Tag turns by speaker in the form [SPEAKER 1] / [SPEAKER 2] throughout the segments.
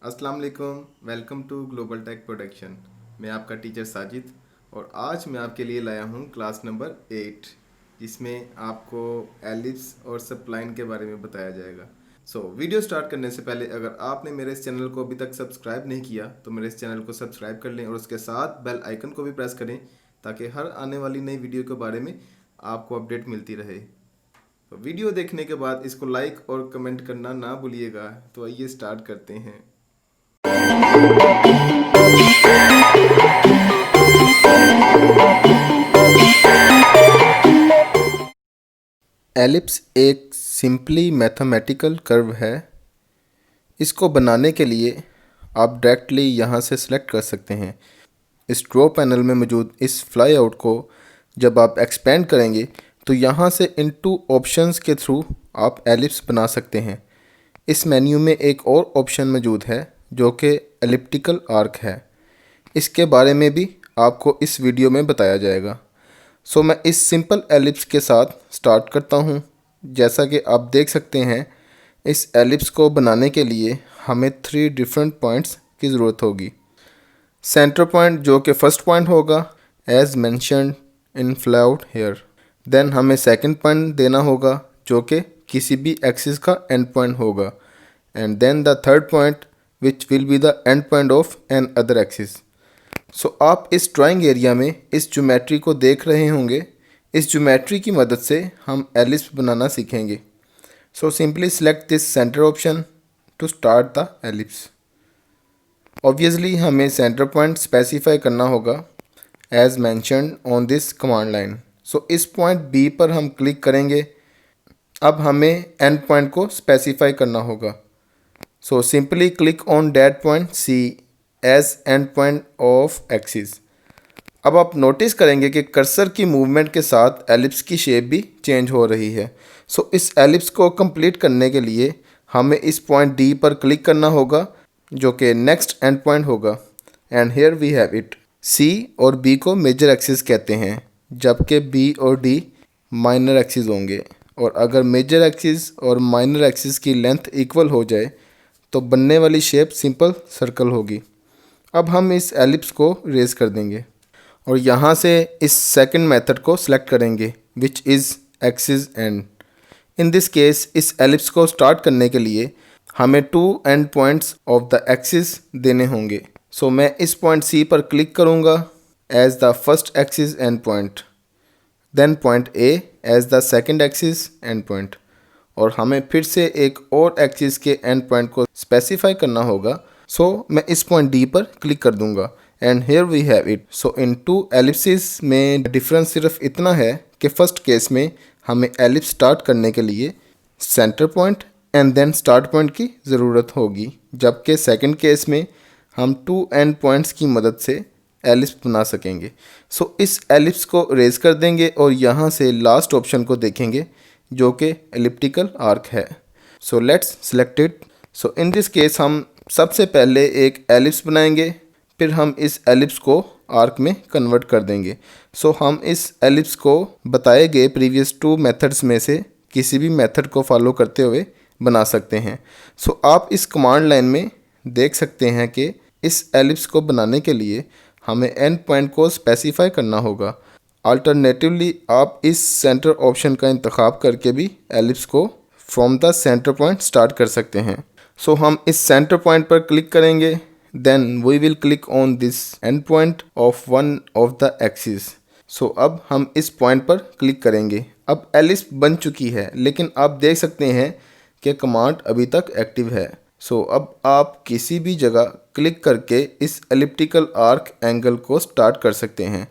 [SPEAKER 1] अस्सलाम वालेकुम। Welcome to global tech production. मैं आपका टीचर साजिद और आज मैं आपके लिए लाया हूँ क्लास नंबर 8, जिसमें आपको एलिप्स और सबलाइन के बारे में बताया जाएगा। वीडियो स्टार्ट करने से पहले अगर आपने मेरे इस चैनल को अभी तक सब्सक्राइब नहीं किया तो मेरे इस चैनल को सब्सक्राइब कर लें और उसके साथ बेल आइकन को भी प्रेस करें ताकि हर आने वाली नई वीडियो के बारे में आपको अपडेट मिलती रहे। तो वीडियो देखने के बाद इसको लाइक और कमेंट करना ना भूलिएगा। तो आइए स्टार्ट करते हैं। एलिप्स एक सिंपली मैथमेटिकल कर्व है। इसको बनाने के लिए आप डायरेक्टली यहाँ से सिलेक्ट कर सकते हैं। इस ड्रॉ पैनल में मौजूद इस फ्लाई आउट को जब आप एक्सपेंड करेंगे तो यहाँ से इन टू ऑप्शंस के थ्रू आप एलिप्स बना सकते हैं। इस मेन्यू में एक और ऑप्शन मौजूद है जो कि एलिप्टिकल आर्क है। इसके बारे में भी आपको इस वीडियो में बताया जाएगा। मैं इस सिंपल एलिप्स के साथ स्टार्ट करता हूँ। जैसा कि आप देख सकते हैं, इस एलिप्स को बनाने के लिए हमें 3 डिफरेंट पॉइंट्स की ज़रूरत होगी। सेंटर पॉइंट जो कि फर्स्ट पॉइंट होगा as mentioned in flowed here. Then हमें सेकंड पॉइंट देना होगा जो कि किसी भी एक्सिस का एंड पॉइंट होगा। And then the third point which will be the end point of another axis. आप इस ड्राइंग एरिया में इस ज्योमेट्री को देख रहे होंगे। इस ज्योमेट्री की मदद से हम एलिप्स बनाना सीखेंगे। Simply select this centre option to start the ellipse. Obviously हमें सेंटर पॉइंट स्पेसिफाई करना होगा as mentioned on this command line. इस पॉइंट बी पर हम क्लिक करेंगे। अब हमें एंड पॉइंट को स्पेसिफाई करना होगा। Simply click on that point C as end point of axis. अब आप नोटिस करेंगे कि कर्सर की मूवमेंट के साथ एलिप्स की शेप भी चेंज हो रही है। इस एलिप्स को कंप्लीट करने के लिए हमें इस पॉइंट डी पर क्लिक करना होगा जो कि नेक्स्ट एंड पॉइंट होगा। And here we have it. C और बी को मेजर एक्सिस कहते हैं जबकि बी और डी माइनर एक्सिस होंगे। और अगर मेजर एक्सिस और माइनर एक्सिस की लेंथ इक्वल हो जाए तो बनने वाली शेप सिंपल सर्कल होगी। अब हम इस एलिप्स को रेज कर देंगे और यहाँ से इस सेकंड मेथड को सिलेक्ट करेंगे which is axis end. In this case इस एलिप्स को स्टार्ट करने के लिए हमें 2 end points of the axis देने होंगे। मैं इस पॉइंट सी पर क्लिक करूँगा as the first axis end point. Then point A as the second axis end point. और हमें फिर से एक और एक्सिस के एंड पॉइंट को स्पेसिफाई करना होगा। मैं इस पॉइंट डी पर क्लिक कर दूंगा and here we have it. इन टू एलिप्सिस में डिफरेंस सिर्फ इतना है कि फर्स्ट केस में हमें एलिप्स स्टार्ट करने के लिए centre point and then start point की ज़रूरत होगी, जबकि सेकंड केस में हम 2 एंड पॉइंट्स की मदद से एलिप्स बना सकेंगे। इस एलिप्स को रेज कर देंगे और यहाँ से लास्ट ऑप्शन को देखेंगे जो कि एलिप्टिकल आर्क है। Let's select it. In this case हम सबसे पहले एक एलिप्स बनाएंगे, फिर हम इस एलिप्स को आर्क में कन्वर्ट कर देंगे। हम इस एलिप्स को बताए गए प्रीवियस 2 मेथड्स में से किसी भी मेथड को फॉलो करते हुए बना सकते हैं। आप इस कमांड लाइन में देख सकते हैं कि इस एलिप्स को बनाने के लिए हमें एंड पॉइंट को स्पेसिफाई करना होगा। अल्टरनेटिवली आप इस सेंटर ऑप्शन का इंतखाब करके भी एलिप्स को from the centre point start कर सकते हैं। हम इस सेंटर पॉइंट पर क्लिक करेंगे। Then we will click on this end point of one of the axis. अब हम इस पॉइंट पर क्लिक करेंगे। अब एलिप्स बन चुकी है, लेकिन आप देख सकते हैं कि कमांड अभी तक एक्टिव है। अब आप किसी भी जगह क्लिक करके इस एलिप्टिकल आर्क एंगल को स्टार्ट कर सकते हैं।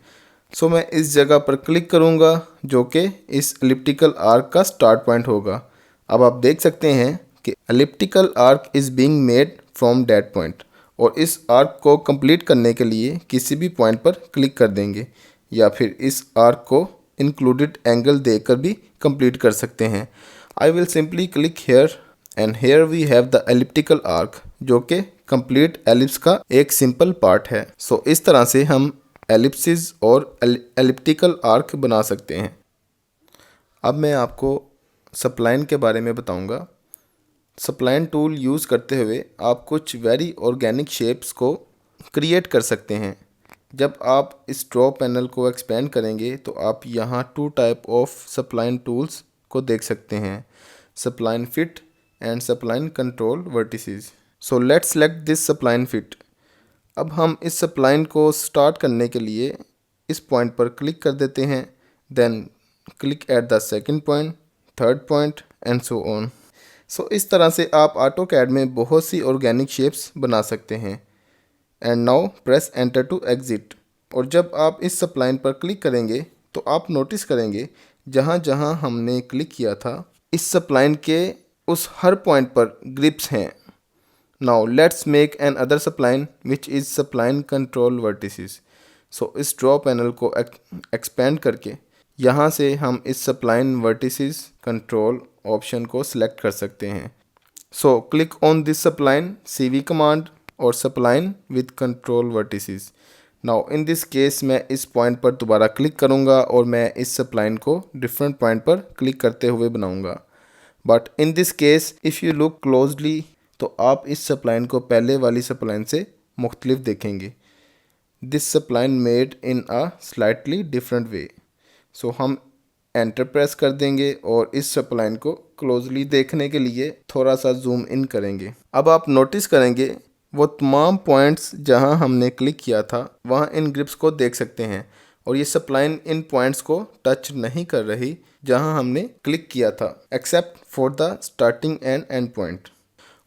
[SPEAKER 1] मैं इस जगह पर क्लिक करूँगा जो कि इस एलिप्टिकल आर्क का स्टार्ट पॉइंट होगा। अब आप देख सकते हैं कि elliptical arc is being made from that point. और इस आर्क को कंप्लीट करने के लिए किसी भी पॉइंट पर क्लिक कर देंगे या फिर इस आर्क को इंक्लूडेड एंगल देकर भी कंप्लीट कर सकते हैं। I will simply click here and here we have the elliptical arc जो कि कंप्लीट एलिप्स का एक सिंपल पार्ट है। इस तरह से हम एलिप्सिस और एलिप्टिकल आर्क बना सकते हैं। अब मैं आपको सप्लाइन के बारे में बताऊंगा। स्प्लाइन टूल यूज़ करते हुए आप कुछ वेरी ऑर्गेनिक शेप्स को क्रिएट कर सकते हैं। जब आप इस ड्रॉ पैनल को एक्सपेंड करेंगे तो आप यहाँ 2 टाइप ऑफ स्प्लाइन टूल्स को देख सकते हैं, spline fit and spline control vertices. So let's select this spline fit. अब हम इस स्प्लाइन को स्टार्ट करने के लिए इस पॉइंट पर क्लिक कर देते हैं, then click at the second point, third point and so on. So इस तरह से आप ऑटोकैड में बहुत सी ऑर्गेनिक शेप्स बना सकते हैं। And now press enter to exit. और जब आप इस स्प्लाइन पर क्लिक करेंगे तो आप नोटिस करेंगे जहाँ जहाँ हमने क्लिक किया था इस स्प्लाइन के उस हर पॉइंट पर ग्रिप्स हैं। Now let's make another spline which is spline control vertices. So इस ड्रॉ पैनल को एक्सपेंड करके यहाँ से हम इस स्प्लाइन वर्टिसेस कंट्रोल ऑप्शन को सिलेक्ट कर सकते हैं। So click on this spline CV command और spline with control vertices. Now in this case मैं इस पॉइंट पर दोबारा क्लिक करूँगा और मैं इस स्प्लाइन को डिफरेंट पॉइंट पर क्लिक करते हुए बनाऊँगा। But in this case if you look closely तो आप इस स्प्लाइन को पहले वाली स्प्लाइन से मुख्तलिफ देखेंगे। This spline made in a slightly different way. So हम एंटर प्रेस कर देंगे और इस स्प्लाइन को क्लोजली देखने के लिए थोड़ा सा जूम इन करेंगे। अब आप नोटिस करेंगे वो तमाम पॉइंट्स जहां हमने क्लिक किया था वहां इन ग्रिप्स को देख सकते हैं और ये स्प्लाइन इन पॉइंट्स को टच नहीं कर रही जहां हमने क्लिक किया था, except for the starting and end point.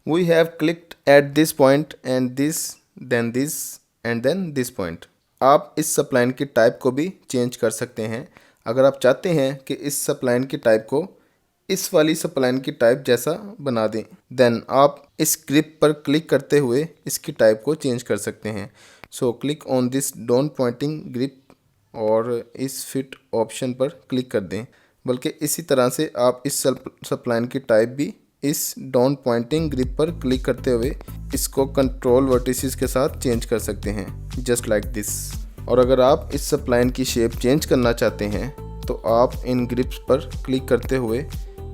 [SPEAKER 1] We have clicked at this point and this and then this point. आप इस स्प्लाइन की टाइप को भी चेंज कर सकते हैं। अगर आप चाहते हैं कि इस स्प्लाइन की टाइप को इस वाली स्प्लाइन की टाइप जैसा बना दें, देन आप इस ग्रिप पर क्लिक करते हुए इसकी टाइप को चेंज कर सकते हैं। So click on this down pointing grip और इस फिट ऑप्शन पर क्लिक कर दें। बल्कि इसी तरह से आप इस स्प्लाइन की टाइप भी इस डॉन पॉइंटिंग ग्रिप पर क्लिक करते हुए इसको कंट्रोल वर्टिसेस के साथ चेंज कर सकते हैं, जस्ट लाइक दिस। और अगर आप इस स्प्लाइन की शेप चेंज करना चाहते हैं तो आप इन ग्रिप्स पर क्लिक करते हुए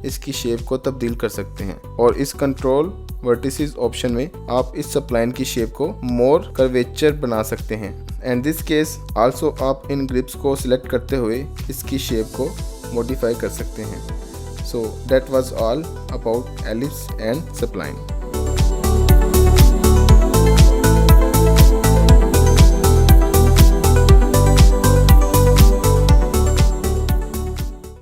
[SPEAKER 1] इसकी शेप को तब्दील कर सकते हैं और इस कंट्रोल वर्टिसेस ऑप्शन में आप इस स्प्लाइन की शेप को मोर कर्वेचर बना सकते हैं। एंड दिस केस आल्सो आप इन ग्रिप्स को सिलेक्ट करते हुए इसकी शेप को मॉडिफाई कर सकते हैं। So that was all about ellipse and spline.